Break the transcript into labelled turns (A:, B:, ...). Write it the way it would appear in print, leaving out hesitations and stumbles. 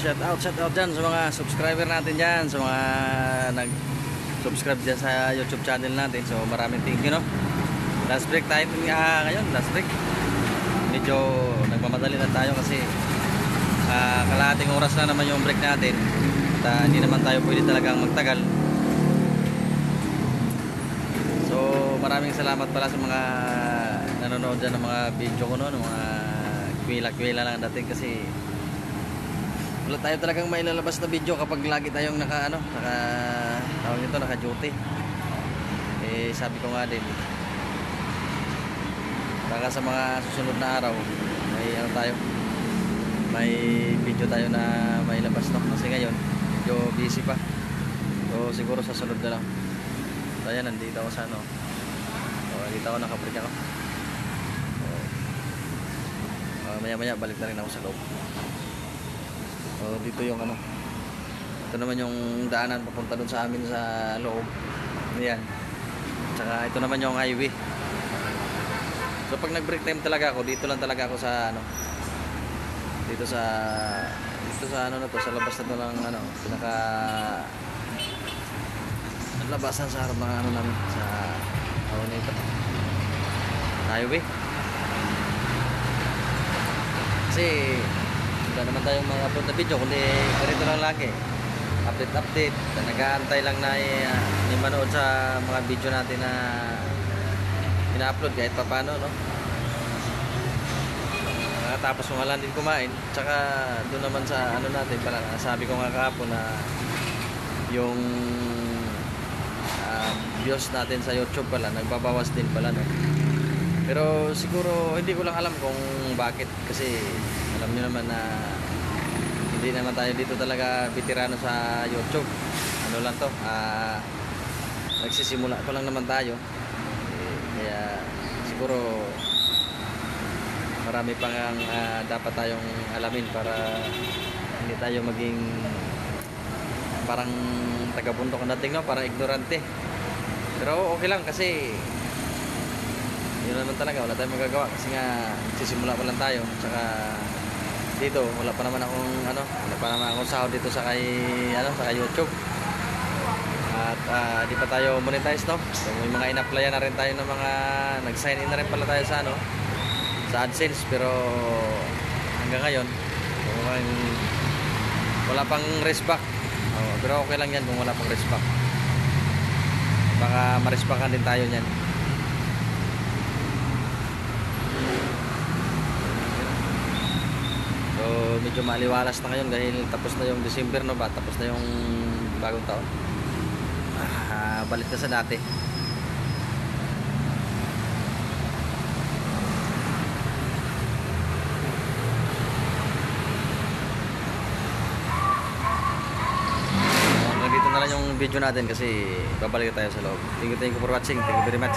A: shout out dyan sa mga subscriber natin dyan, sa mga nag-subscribe dyan sa YouTube channel natin. So maraming thank you, no? Last break tayo ngayon, last break. Medyo nagmamadali na tayo kasi kalahating oras na naman yung break natin. At hindi naman tayo pwede talagang magtagal. So maraming salamat pala sa mga nanonood dyan ng mga video ko, no? Ng mga kwila-kwila lang dating kasi wala tayo talagang mailalabas na video kapag lagi tayong naka duty. Eh sabi ko nga din, baka sa mga susunod na araw may video tayo na mailabas, no? Kasi ngayon medyo busy pa. So siguro sa sunod na lang. So ayan, nandito ako sa dito ako nakabreak ako. Maya balik na rin ako sa loob. So dito yung ito naman yung daanan papunta dun sa amin sa loob. Ayan. Tsaka ito naman yung highway. So pag nag-break time talaga ako, dito lang talaga ako sa dito sa sa labas na to ng pinaka labasan sa harap ng namin sa nito highway. Kasi wala naman tayong mga upload na video, kundi ganito lang lagi, update nag-aantay lang na manood sa mga video natin na ina-upload kahit pa paano, no? Tapos kung wala din kumain, tsaka doon naman sa natin pala, sabi ko nga kahapon na yung views natin sa YouTube pala nagbabawas din pala, no? Pero siguro hindi ko lang alam kung bakit, kasi alam niyo naman na hindi naman tayo dito talaga veterano sa YouTube. Ano lang to, nagsisimula ko lang naman tayo. Kaya siguro marami pang dapat tayong alamin para hindi tayo maging parang taga-bundok ang dating, no? Parang ignorante. Pero okay lang kasi yun naman talaga, wala tayong magagawa kasi nga sisimula pa lang tayo. Tsaka dito wala pa naman akong sahod dito sa kay YouTube. At di pa tayo monetize, no? So may mga in-applyan na rin tayo ng mga nag-sign in na rin pala tayo sa sa AdSense, pero hanggang ngayon wala pang respect. Pero okay lang yan kung wala pang respect. Baka ma-respectan din tayo niyan. So medyo maliwalas na ngayon dahil tapos na yung December, no ba? Tapos na yung bagong taon. Balik na sa dati. Hanggang dito na lang yung video natin kasi babalik tayo sa loob. Thank you for watching. Thank you very much.